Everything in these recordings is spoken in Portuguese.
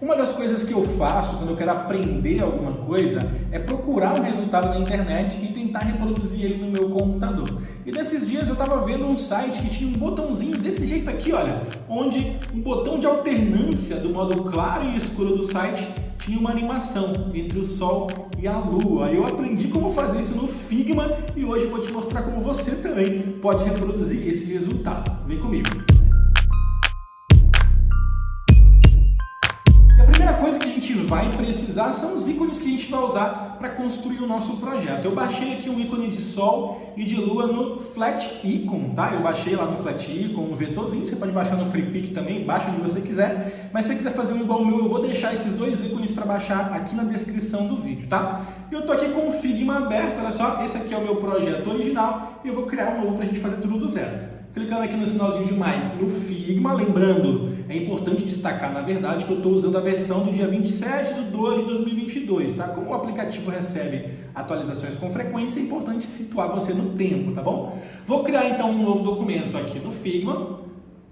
Uma das coisas que eu faço quando eu quero aprender alguma coisa é procurar um resultado na internet e tentar reproduzir ele no meu computador. E nesses dias eu estava vendo um site que tinha um botãozinho desse jeito aqui, olha, onde um botão de alternância do modo claro e escuro do site tinha uma animação entre o Sol e a Lua. Eu aprendi como fazer isso no Figma e hoje eu vou te mostrar como você também pode reproduzir esse resultado. Vem comigo! A primeira coisa que a gente vai precisar são os ícones que a gente vai usar para construir o nosso projeto. Eu baixei aqui um ícone de Sol e de Lua no Flat Icon, tá? Eu baixei lá no Flat Icon, um vetorzinho, você pode baixar no FreePic também, baixa onde você quiser, mas se você quiser fazer um igual ao meu, eu vou deixar esses dois ícones para baixar aqui na descrição do vídeo, tá? Eu tô aqui com o Figma aberto, olha só, esse aqui é o meu projeto original e eu vou criar um novo para a gente fazer tudo do zero. Clicando aqui no sinalzinho de mais no Figma, lembrando, é importante destacar, na verdade, que eu estou usando a versão do dia 27 de 2 de 2022, tá? Como o aplicativo recebe atualizações com frequência, é importante situar você no tempo, tá bom? Vou criar, então, um novo documento aqui no Figma,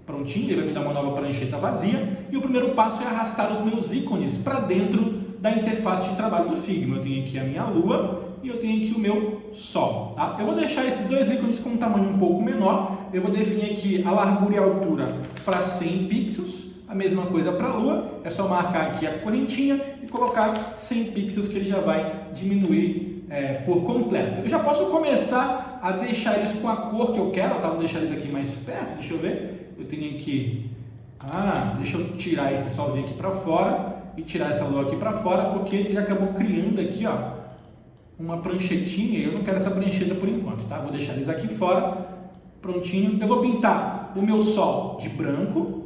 prontinho, ele vai me dar uma nova prancheta vazia, e o primeiro passo é arrastar os meus ícones para dentro da interface de trabalho do Figma. Eu tenho aqui a minha Lua e eu tenho aqui o meu Sol, tá? Eu vou deixar esses dois ícones com um tamanho um pouco menor. Eu vou definir aqui a largura e a altura para 100 pixels, a mesma coisa para a Lua, é só marcar aqui a correntinha e colocar 100 pixels que ele já vai diminuir por completo. Eu já posso começar a deixar eles com a cor que eu quero, tá? Vou deixar eles aqui mais perto, deixa eu ver, eu tenho aqui, deixa eu tirar esse solzinho aqui para fora e tirar essa Lua aqui para fora, porque ele acabou criando aqui, ó, uma pranchetinha, e eu não quero essa prancheta por enquanto, tá? Vou deixar eles aqui fora. Prontinho, eu vou pintar o meu Sol de branco,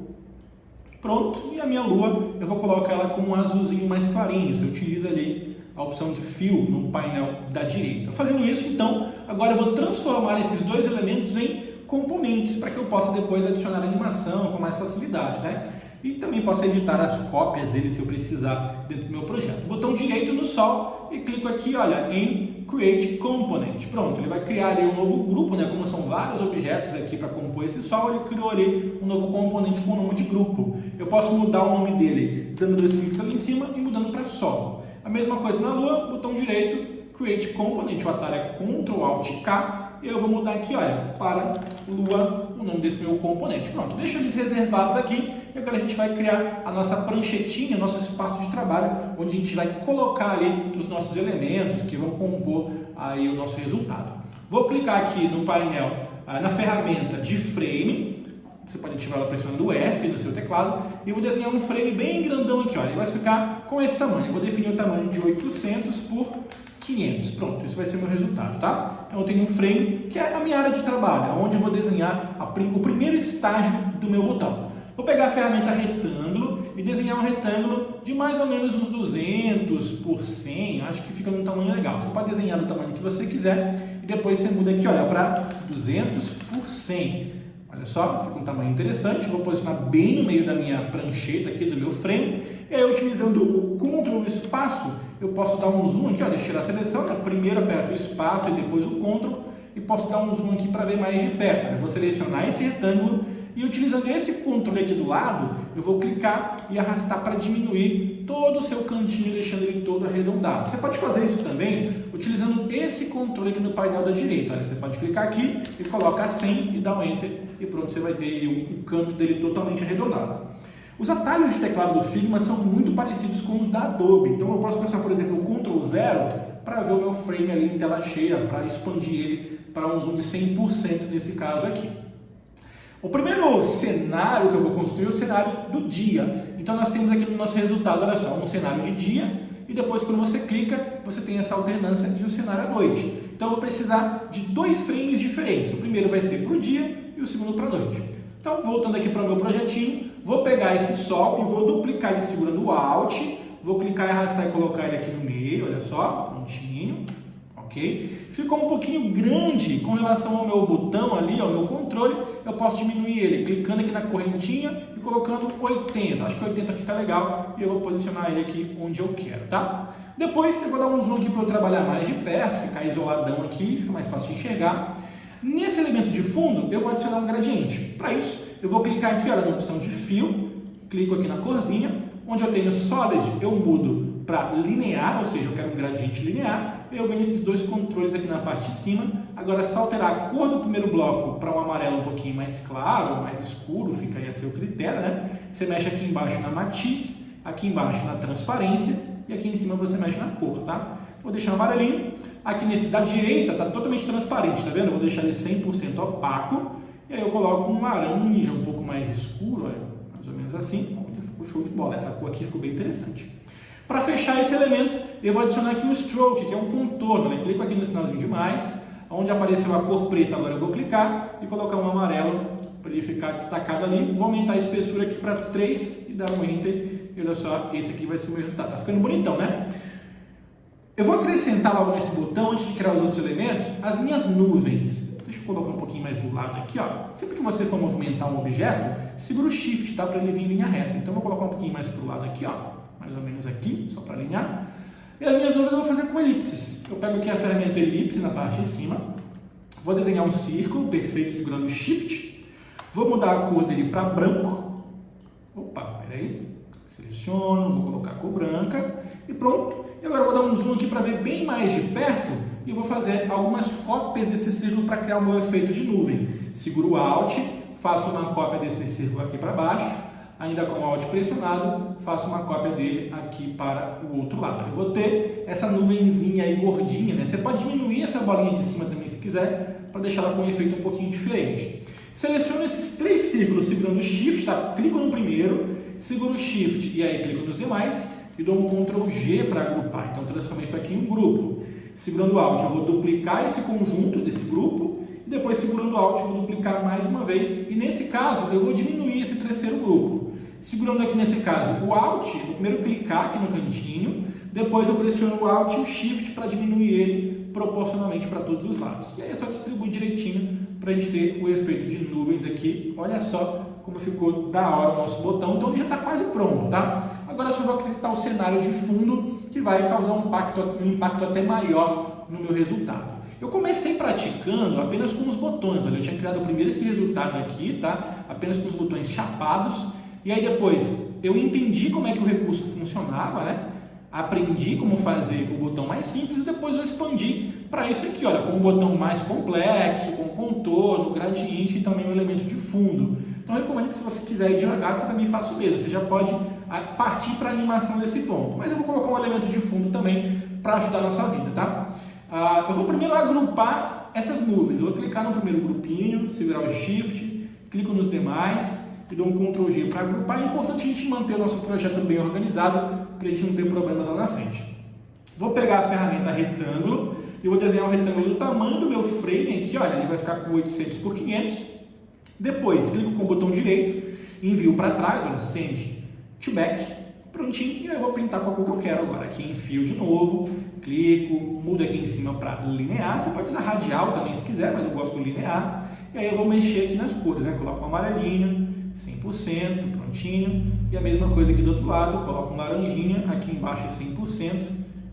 pronto, e a minha Lua eu vou colocar ela com um azulzinho mais clarinho. Você utiliza ali a opção de Fill no painel da direita. Fazendo isso, então, agora eu vou transformar esses dois elementos em componentes para que eu possa depois adicionar animação com mais facilidade, né? E também posso editar as cópias dele se eu precisar dentro do meu projeto. Botão direito no Sol e clico aqui, olha, em Create Component. Pronto, ele vai criar ali um novo grupo, né? Como são vários objetos aqui para compor esse Sol, ele criou ali um novo componente com o nome de grupo. Eu posso mudar o nome dele dando dois cliques ali em cima e mudando para Sol. A mesma coisa na Lua, botão direito, Create Component, o atalho é Ctrl Alt K. E eu vou mudar aqui, olha, para Lua, o nome desse meu componente. Pronto, deixa eles reservados aqui. E agora a gente vai criar a nossa pranchetinha, nosso espaço de trabalho, onde a gente vai colocar ali os nossos elementos que vão compor aí o nosso resultado. Vou clicar aqui no painel, na ferramenta de frame. Você pode ativar ela pressionando o F no seu teclado. E vou desenhar um frame bem grandão aqui, olha. Ele vai ficar com esse tamanho. Eu vou definir o tamanho de 800 por 500. Pronto, esse vai ser o meu resultado, tá? Então eu tenho um frame que é a minha área de trabalho, onde eu vou desenhar o primeiro estágio do meu botão. Vou pegar a ferramenta retângulo e desenhar um retângulo de mais ou menos uns 200 por 100, acho que fica num tamanho legal. Você pode desenhar do tamanho que você quiser e depois você muda aqui, olha, para 200 por 100. Olha só, fica um tamanho interessante. Vou posicionar bem no meio da minha prancheta aqui, do meu frame. E aí, utilizando o Ctrl espaço, eu posso dar um zoom aqui, ó, deixa eu tirar a seleção, né? Primeiro aperto o espaço e depois o Ctrl e posso dar um zoom aqui para ver mais de perto. Eu vou selecionar esse retângulo e utilizando esse controle aqui do lado, eu vou clicar e arrastar para diminuir todo o seu cantinho, deixando ele todo arredondado. Você pode fazer isso também utilizando esse controle aqui no painel da direita. Olha, você pode clicar aqui e colocar 100 e dar um Enter e pronto, você vai ter o canto dele totalmente arredondado. Os atalhos de teclado do Figma são muito parecidos com os da Adobe. Então eu posso passar, por exemplo, o Ctrl 0 para ver o meu frame ali em tela cheia, para expandir ele para um zoom de 100% nesse caso aqui. O primeiro cenário que eu vou construir é o cenário do dia. Então nós temos aqui no nosso resultado, olha só, um cenário de dia e depois quando você clica, você tem essa alternância e o cenário à noite. Então eu vou precisar de dois frames diferentes. O primeiro vai ser para o dia e o segundo para a noite. Então voltando aqui para o meu projetinho, vou pegar esse Sol e vou duplicar ele segurando o Alt. Vou clicar e arrastar e colocar ele aqui no meio, olha só, prontinho. Ok? Ficou um pouquinho grande com relação ao meu botão ali, ao meu controle, eu posso diminuir ele clicando aqui na correntinha e colocando 80. Acho que 80 fica legal e eu vou posicionar ele aqui onde eu quero, tá? Depois eu vou dar um zoom aqui para eu trabalhar mais de perto, ficar isoladão aqui, fica mais fácil de enxergar. Nesse elemento de fundo, eu vou adicionar um gradiente. Para isso, eu vou clicar aqui, olha, na opção de Fill, clico aqui na corzinha, Onde eu tenho Solid, eu mudo para linear, ou seja, eu quero um gradiente linear, e eu ganho esses dois controles aqui na parte de cima. Agora é só alterar a cor do primeiro bloco para um amarelo um pouquinho mais claro, mais escuro, fica aí a seu critério, né? Você mexe aqui embaixo na matiz, aqui embaixo na transparência, e aqui em cima você mexe na cor, tá? Vou deixar um amarelinho. Aqui nesse da direita está totalmente transparente, tá vendo? Eu vou deixar ele 100% opaco, e aí eu coloco um laranja um pouco mais escuro, olha, mais ou menos assim. Ficou show de bola, essa cor aqui ficou bem interessante. Para fechar esse elemento, eu vou adicionar aqui um stroke, que é um contorno, né? Clico aqui no sinalzinho de mais, onde apareceu a cor preta, agora eu vou clicar e colocar um amarelo para ele ficar destacado ali. Vou aumentar a espessura aqui para 3 e dar um enter, e olha só, esse aqui vai ser o meu resultado. Tá ficando bonitão, né? Eu vou acrescentar logo nesse botão, antes de criar os outros elementos, as minhas nuvens. Deixa eu colocar um pouquinho mais do lado aqui, ó. Sempre que você for movimentar um objeto, segura o Shift, tá? Para ele vir em linha reta. Então, eu vou colocar um pouquinho mais para o lado aqui, ó. Mais ou menos aqui, só para alinhar. E as minhas nuvens eu vou fazer com elipses. Eu pego aqui a ferramenta elipse na parte de cima. Vou desenhar um círculo perfeito segurando o Shift. Vou mudar a cor dele para branco. Opa, peraí. Seleciono, vou colocar a cor branca. E pronto. E agora eu vou dar um zoom aqui para ver bem mais de perto. E vou fazer algumas cópias desse círculo para criar o meu efeito de nuvem. Seguro o Alt, faço uma cópia desse círculo aqui para baixo, ainda com o Alt pressionado, faço uma cópia dele aqui para o outro lado. Eu vou ter essa nuvenzinha aí gordinha, né? Você pode diminuir essa bolinha de cima também se quiser, para deixar ela com um efeito um pouquinho diferente. Seleciono esses 3 círculos segurando o Shift, tá? Clico no primeiro, seguro o Shift e aí clico nos demais e dou um Ctrl G para agrupar. Então transformei isso aqui em um grupo. Segurando o Alt, eu vou duplicar esse conjunto desse grupo e depois segurando o Alt, eu vou duplicar mais uma vez. E nesse caso, eu vou diminuir esse terceiro grupo. Segurando aqui nesse caso o Alt, eu vou primeiro clicar aqui no cantinho, depois eu pressiono o Alt e o Shift para diminuir ele proporcionalmente para todos os lados. E aí é só distribuir direitinho para a gente ter o efeito de nuvens aqui. Olha só como ficou da hora o nosso botão. Então ele já está quase pronto, tá? Agora eu só vou acrescentar o cenário de fundo, que vai causar um impacto até maior no meu resultado. Eu comecei praticando apenas com os botões, olha, eu tinha criado primeiro esse resultado aqui, tá? Apenas com os botões chapados, e aí depois eu entendi como é que o recurso funcionava, né? Aprendi como fazer o botão mais simples e depois eu expandi para isso aqui, olha, com um botão mais complexo, com contorno, gradiente e também um elemento de fundo. Então eu recomendo que se você quiser ir devagar, você também faça o mesmo, você já pode partir para a animação desse ponto. Mas eu vou colocar um elemento de fundo também para ajudar na sua vida, tá? Eu vou primeiro agrupar essas nuvens. Eu vou clicar no primeiro grupinho, segurar o Shift, clico nos demais e dou um Ctrl G para agrupar. É importante a gente manter o nosso projeto bem organizado para a gente não ter problemas lá na frente. Vou pegar a ferramenta retângulo e vou desenhar um retângulo do tamanho do meu frame aqui, olha, ele vai ficar com 800 por 500. Depois, clico com o botão direito, envio para trás, olha, Send to Back, prontinho, e eu vou pintar com a cor que eu quero agora. Aqui enfio de novo, clico, mudo aqui em cima para linear, você pode usar radial também se quiser, mas eu gosto do linear. E aí eu vou mexer aqui nas cores, né? Coloco um amarelinho, 100%, prontinho. E a mesma coisa aqui do outro lado, coloco um laranjinha, aqui embaixo é 100%,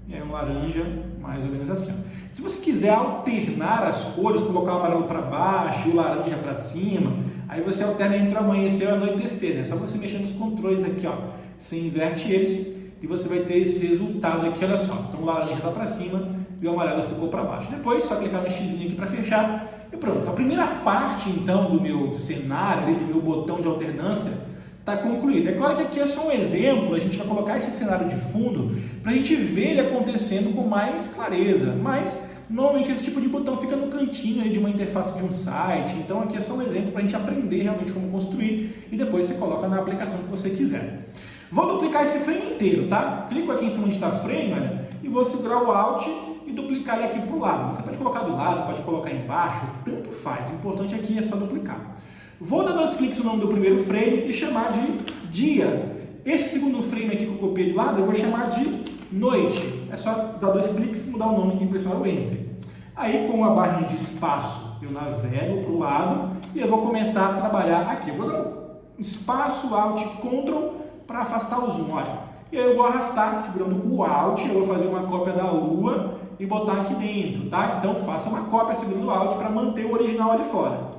e aí um laranja, mais ou menos assim. Ó. Se você quiser alternar as cores, colocar o amarelo para baixo e o laranja para cima, aí você alterna entre o amanhecer e o anoitecer, né? Só você mexer nos controles aqui, ó. Você inverte eles e você vai ter esse resultado aqui, olha só. Então o laranja está para cima e o amarelo ficou para baixo. Depois, só clicar no X aqui para fechar e pronto. A primeira parte, então, do meu cenário, do meu botão de alternância, está concluída. É claro que aqui é só um exemplo, a gente vai colocar esse cenário de fundo para a gente ver ele acontecendo com mais clareza, mas normalmente esse tipo de botão fica no cantinho aí de uma interface de um site, então aqui é só um exemplo para a gente aprender realmente como construir e depois você coloca na aplicação que você quiser. Vou duplicar esse frame inteiro, tá? Clico aqui em cima onde está frame, olha, e vou segurar o Alt e duplicar ele aqui para o lado. Você pode colocar do lado, pode colocar embaixo, tanto faz, o importante aqui é só duplicar. Vou dar 2 cliques no nome do primeiro frame e chamar de dia. Esse segundo frame aqui que eu copiei do lado, eu vou chamar de noite. É só dar 2 cliques, mudar o nome e pressionar o Enter. Aí, com a barrinha de espaço, eu navego para o lado e eu vou começar a trabalhar aqui. Eu vou dar um espaço, Alt, Ctrl, para afastar o zoom, olha. E aí eu vou arrastar, segurando o Alt, eu vou fazer uma cópia da lua e botar aqui dentro, tá? Então, faça uma cópia segurando o Alt para manter o original ali fora.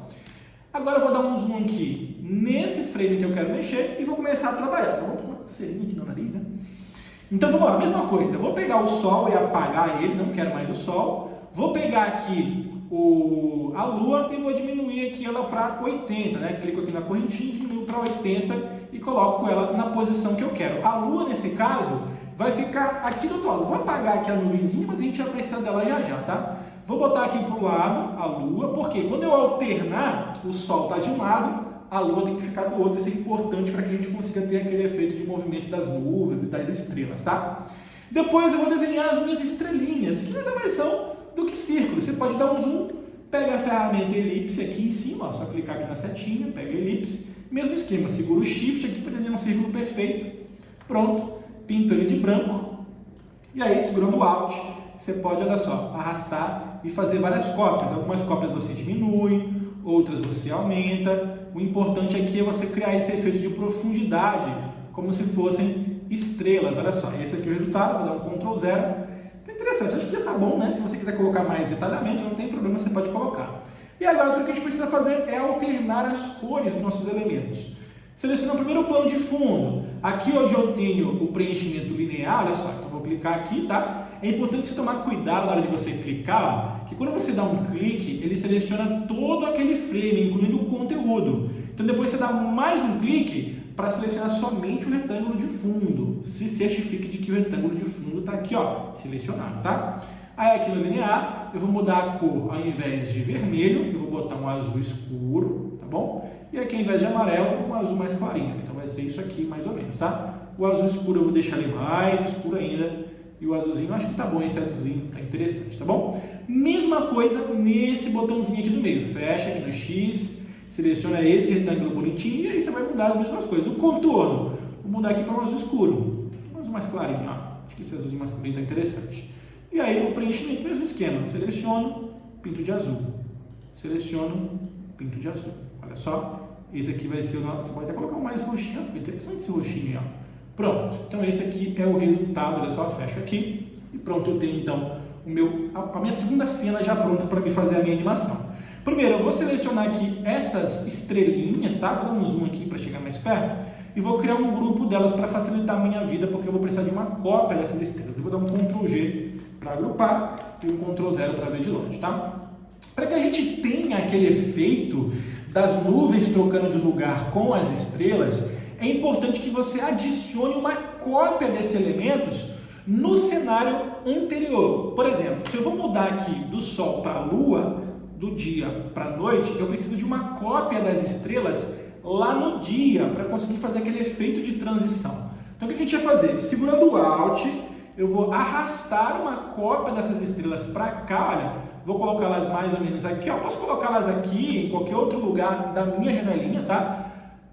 Agora eu vou dar um zoom aqui nesse frame que eu quero mexer e vou começar a trabalhar. Então, vamos coceirinha aqui no nariz, né? Então vamos lá, mesma coisa, eu vou pegar o Sol e apagar ele, não quero mais o Sol. Vou pegar aqui a Lua e vou diminuir aqui ela para 80, né? Clico aqui na correntinha, diminuo para 80 e coloco ela na posição que eu quero. A Lua, nesse caso, vai ficar aqui do outro lado. Vou apagar aqui a nuvenzinha, mas a gente vai precisar dela já, tá? Vou botar aqui para o lado a Lua, porque quando eu alternar, o Sol está de um lado, a Lua tem que ficar do outro. Isso é importante para que a gente consiga ter aquele efeito de movimento das nuvens e das estrelas, tá? Depois eu vou desenhar as minhas estrelinhas, que nada mais são do que círculos. Você pode dar um zoom, pega a ferramenta elipse aqui em cima, ó, só clicar aqui na setinha, pega a elipse, mesmo esquema, segura o shift aqui para desenhar um círculo perfeito. Pronto, pinto ele de branco, e aí segurando o Alt, você pode, olha só, arrastar e fazer várias cópias. Algumas cópias você diminui, outras você aumenta. O importante aqui é você criar esse efeito de profundidade, como se fossem estrelas. Olha só, esse aqui é o resultado, vou dar um Ctrl 0. Tá interessante, acho que já tá bom, né? Se você quiser colocar mais detalhamento, não tem problema, você pode colocar. E agora, o que a gente precisa fazer é alternar as cores dos nossos elementos. Selecionar o primeiro plano de fundo. Aqui onde eu tenho o preenchimento linear, olha só, então eu vou clicar aqui, tá? É importante você tomar cuidado na hora de você clicar, ó, que quando você dá um clique, ele seleciona todo aquele frame, incluindo o conteúdo. Então depois você dá mais um clique para selecionar somente o retângulo de fundo. Se certifique de que o retângulo de fundo está aqui, ó, selecionado, tá? Aí aqui no linear, eu vou mudar a cor, ao invés de vermelho, eu vou botar um azul escuro, tá bom? E aqui, ao invés de amarelo, um azul mais clarinho. Então vai ser isso aqui, mais ou menos, tá? O azul escuro eu vou deixar ele mais escuro ainda. E o azulzinho, acho que tá bom, esse azulzinho tá interessante, tá bom? Mesma coisa nesse botãozinho aqui do meio. Fecha aqui no X, seleciona esse retângulo bonitinho e aí você vai mudar as mesmas coisas. O contorno, vou mudar aqui para um azul escuro. Um azul mais clarinho, tá? Acho que esse azulzinho mais clarinho tá interessante. E aí o preenchimento, mesmo esquema. Seleciono, pinto de azul. Seleciono, pinto de azul. Olha só, esse aqui vai ser o nosso... Você pode até colocar um mais roxinho, fica interessante esse roxinho, ó. Pronto, então esse aqui é o resultado, olha só, fecho aqui e pronto, eu tenho então a minha segunda cena já pronta para me fazer a minha animação. Primeiro, eu vou selecionar aqui essas estrelinhas, tá? Vou dar um zoom aqui para chegar mais perto e vou criar um grupo delas para facilitar a minha vida, porque eu vou precisar de uma cópia dessas estrelas. Eu vou dar um Ctrl G para agrupar e um Ctrl 0 para ver de longe, tá? Para que a gente tenha aquele efeito das nuvens trocando de lugar com as estrelas, é importante que você adicione uma cópia desses elementos no cenário anterior. Por exemplo, se eu vou mudar aqui do Sol para a Lua, do dia para a noite, eu preciso de uma cópia das estrelas lá no dia, para conseguir fazer aquele efeito de transição. Então o que a gente vai fazer? Segurando o Alt, eu vou arrastar uma cópia dessas estrelas para cá, olha, vou colocá-las mais ou menos aqui, ó. Posso colocá-las aqui em qualquer outro lugar da minha janelinha, tá?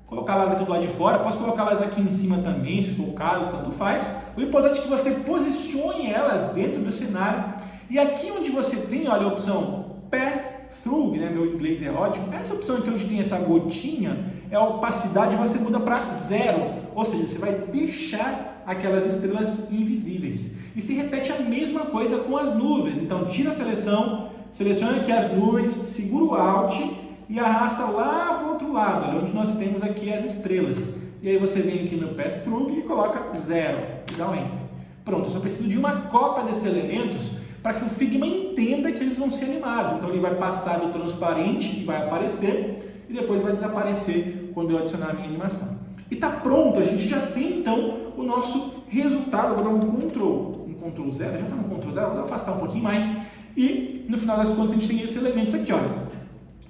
Colocá-las aqui do lado de fora, posso colocá-las aqui em cima também, se for o caso, tanto faz. O importante é que você posicione elas dentro do cenário. E aqui onde você tem, olha, a opção Path-Through, né? Meu inglês é ótimo. Essa opção aqui onde tem essa gotinha, é a opacidade, você muda para 0. Ou seja, você vai deixar aquelas estrelas invisíveis. E se repete a mesma coisa com as nuvens. Então, tira a seleção, seleciona aqui as nuvens, segura o Alt e arrasta lá para o outro lado, ali onde nós temos aqui as estrelas. E aí você vem aqui no Path-Through e coloca 0 e dá um Enter. Pronto, eu só preciso de uma cópia desses elementos para que o Figma entenda que eles vão ser animados. Então ele vai passar do transparente e vai aparecer, e depois vai desaparecer quando eu adicionar a minha animação. E está pronto, a gente já tem então o nosso resultado. Eu vou dar um Ctrl 0, já está no Ctrl 0, vou afastar um pouquinho mais. E no final das contas a gente tem esses elementos aqui, olha.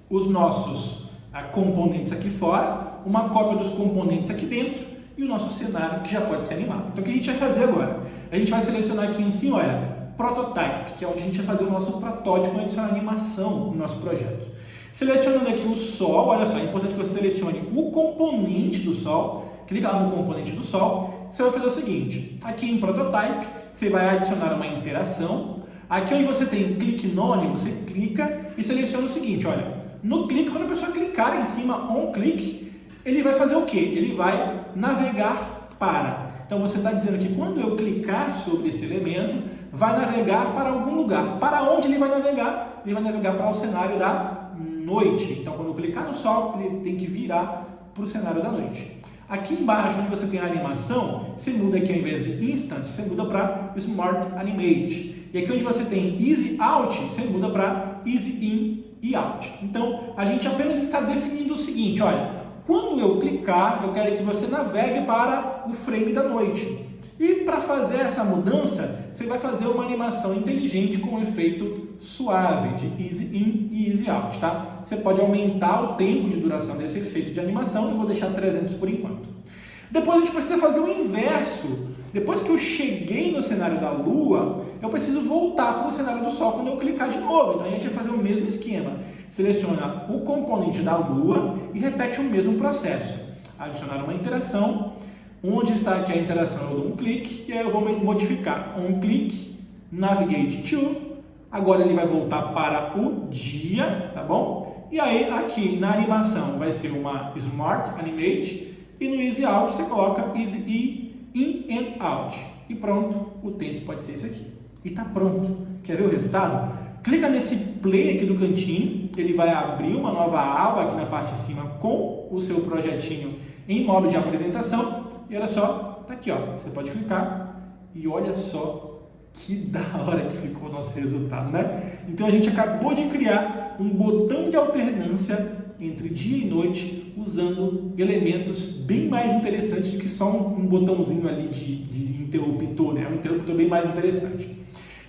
Os nossos componentes aqui fora, uma cópia dos componentes aqui dentro e o nosso cenário que já pode ser animado. Então o que a gente vai fazer agora? A gente vai selecionar aqui em cima, olha, Prototype, que é onde a gente vai fazer o nosso protótipo e adicionar animação no nosso projeto. Selecionando aqui o Sol, olha só, é importante que você selecione o componente do Sol, clica lá no componente do Sol, você vai fazer o seguinte, aqui em Prototype, você vai adicionar uma interação, aqui onde você tem clique none, você clica e seleciona o seguinte, olha, no clique, quando a pessoa clicar em cima, on click, ele vai fazer o quê? Ele vai navegar para. Então você está dizendo que quando eu clicar sobre esse elemento, vai navegar para algum lugar. Para onde ele vai navegar? Ele vai navegar para o cenário da noite. Então quando eu clicar no Sol, ele tem que virar para o cenário da noite. Aqui embaixo, onde você tem a animação, você muda aqui ao invés de Instant, você muda para Smart Animate. E aqui onde você tem Easy Out, você muda para Easy In e Out. Então, a gente apenas está definindo o seguinte, olha, quando eu clicar, eu quero que você navegue para o frame da noite. E para fazer essa mudança, você vai fazer uma animação inteligente com um efeito suave, de Easy In e Easy Out, tá? Você pode aumentar o tempo de duração desse efeito de animação, eu vou deixar 300 por enquanto. Depois a gente precisa fazer o inverso. Depois que eu cheguei no cenário da Lua, eu preciso voltar para o cenário do Sol quando eu clicar de novo. Então a gente vai fazer o mesmo esquema. Seleciona o componente da Lua e repete o mesmo processo. Adicionar uma interação. Onde está aqui a interação, eu dou um clique e aí eu vou modificar um clique, navigate to, agora ele vai voltar para o dia, tá bom? E aí aqui na animação vai ser uma Smart Animate e no Easy Out você coloca Easy In and Out e pronto, o tempo pode ser esse aqui. E tá pronto. Quer ver o resultado? Clica nesse play aqui do cantinho, ele vai abrir uma nova aba aqui na parte de cima com o seu projetinho em modo de apresentação. E olha só, tá aqui, ó. Você pode clicar e olha só que da hora que ficou o nosso resultado, né? Então a gente acabou de criar um botão de alternância entre dia e noite usando elementos bem mais interessantes do que só um botãozinho ali de interruptor, né? Um interruptor bem mais interessante.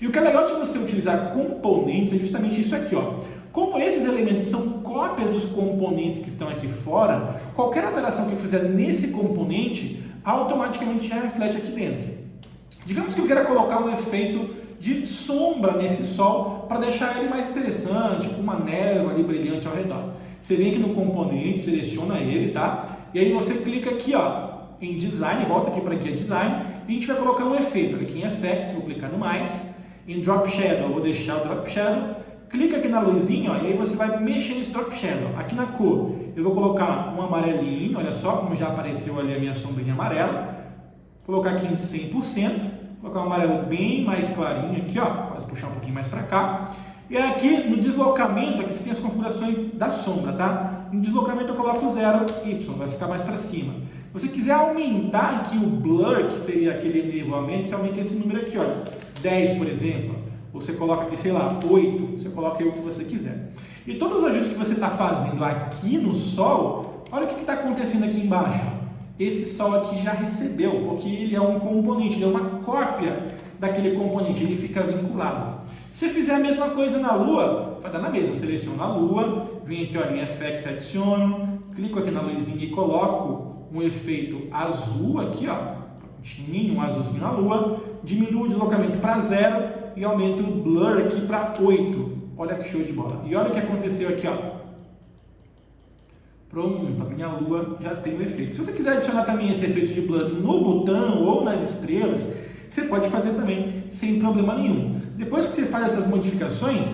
E o que é legal de você utilizar componentes é justamente isso aqui, ó. Como esses elementos são cópias dos componentes que estão aqui fora, qualquer alteração que eu fizer nesse componente automaticamente já reflete aqui dentro. Digamos que eu queira colocar um efeito de sombra nesse sol para deixar ele mais interessante, com uma névoa ali brilhante ao redor. Você vem aqui no componente, seleciona ele, tá? E aí você clica aqui, ó, em Design, volta aqui para aqui, Design, e a gente vai colocar um efeito. Aqui em Effects, vou clicar no mais. Em Drop Shadow, eu vou deixar o Drop Shadow. Clica aqui na luzinha, ó, e aí você vai mexer nesse Drop Shadow. Aqui na cor, eu vou colocar um amarelinho, olha só como já apareceu ali a minha sombrinha amarela. Vou colocar aqui em 100%, colocar um amarelo bem mais clarinho aqui, ó, pode puxar um pouquinho mais para cá. E aqui no deslocamento, aqui você tem as configurações da sombra, tá? No deslocamento eu coloco 0, Y, vai ficar mais para cima. Se você quiser aumentar aqui o blur, que seria aquele enevoamento, você aumenta esse número aqui, olha, 10, por exemplo. Você coloca aqui, sei lá, 8, você coloca aí o que você quiser. E todos os ajustes que você está fazendo aqui no sol, olha o que está acontecendo aqui embaixo. Esse sol aqui já recebeu, porque ele é um componente, ele é uma cópia daquele componente, ele fica vinculado. Se eu fizer a mesma coisa na Lua, vai dar na mesma. Seleciono a Lua, venho aqui olha, em Effects, adiciono, clico aqui na luzinha e coloco um efeito azul aqui, ó, um azulzinho na Lua, diminuo o deslocamento para 0 e aumento o blur aqui para 8. Olha que show de bola. E olha o que aconteceu aqui, ó. Pronto, a minha Lua já tem o efeito. Se você quiser adicionar também esse efeito de blur no botão ou nas estrelas, você pode fazer também sem problema nenhum. Depois que você faz essas modificações,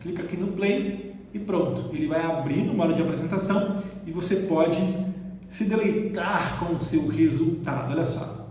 clica aqui no play e pronto. Ele vai abrir no modo de apresentação e você pode se deleitar com o seu resultado. Olha só.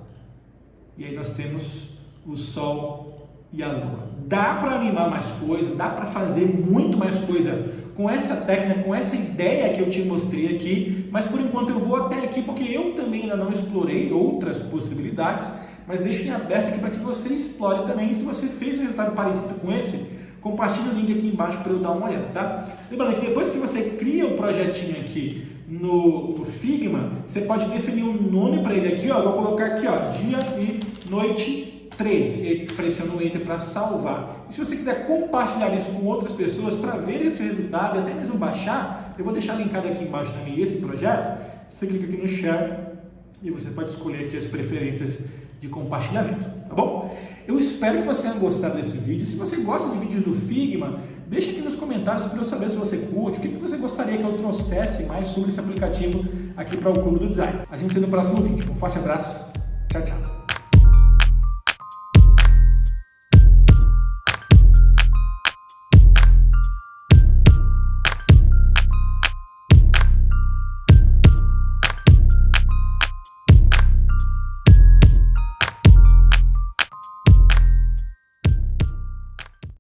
E aí nós temos o Sol e a Lua. Dá para animar mais coisa, dá para fazer muito mais coisa com essa técnica, com essa ideia que eu te mostrei aqui, mas por enquanto eu vou até aqui porque eu também ainda não explorei outras possibilidades, mas deixo em aberto aqui para que você explore também. E se você fez um resultado parecido com esse, compartilhe o link aqui embaixo para eu dar uma olhada, tá? Lembrando que depois que você cria o projetinho aqui no Figma, você pode definir um nome para ele aqui, ó, vou colocar aqui, ó, dia e noite 3, e aí pressiona o Enter para salvar. E se você quiser compartilhar isso com outras pessoas para ver esse resultado e até mesmo baixar, eu vou deixar linkado aqui embaixo também esse projeto. Você clica aqui no Share e você pode escolher aqui as preferências de compartilhamento, tá bom? Eu espero que você tenha gostado desse vídeo. Se você gosta de vídeos do Figma, deixa aqui nos comentários para eu saber se você curte, o que você gostaria que eu trouxesse mais sobre esse aplicativo aqui para o Clube do Design. A gente se vê no próximo vídeo. Um forte abraço, tchau, tchau.